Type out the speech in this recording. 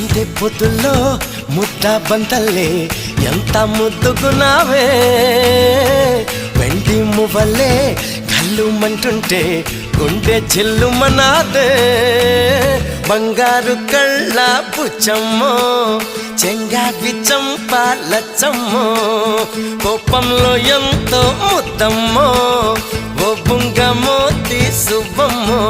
సందే పొద్దుల్లో ముద్ద బంతల్లే ఎంత ముద్దుకున్నావే వెండి మువ్వలే కళ్ళు మంటుంటే గుండె చెల్లుమనాదే బంగారు కళ్ళ పుచ్చమ్మో చెంగావి చంపాలచ్చమ్మో కోపంలో ఎంతో ముద్దమ్మో ఓ బుంగమో తీసువమ్మో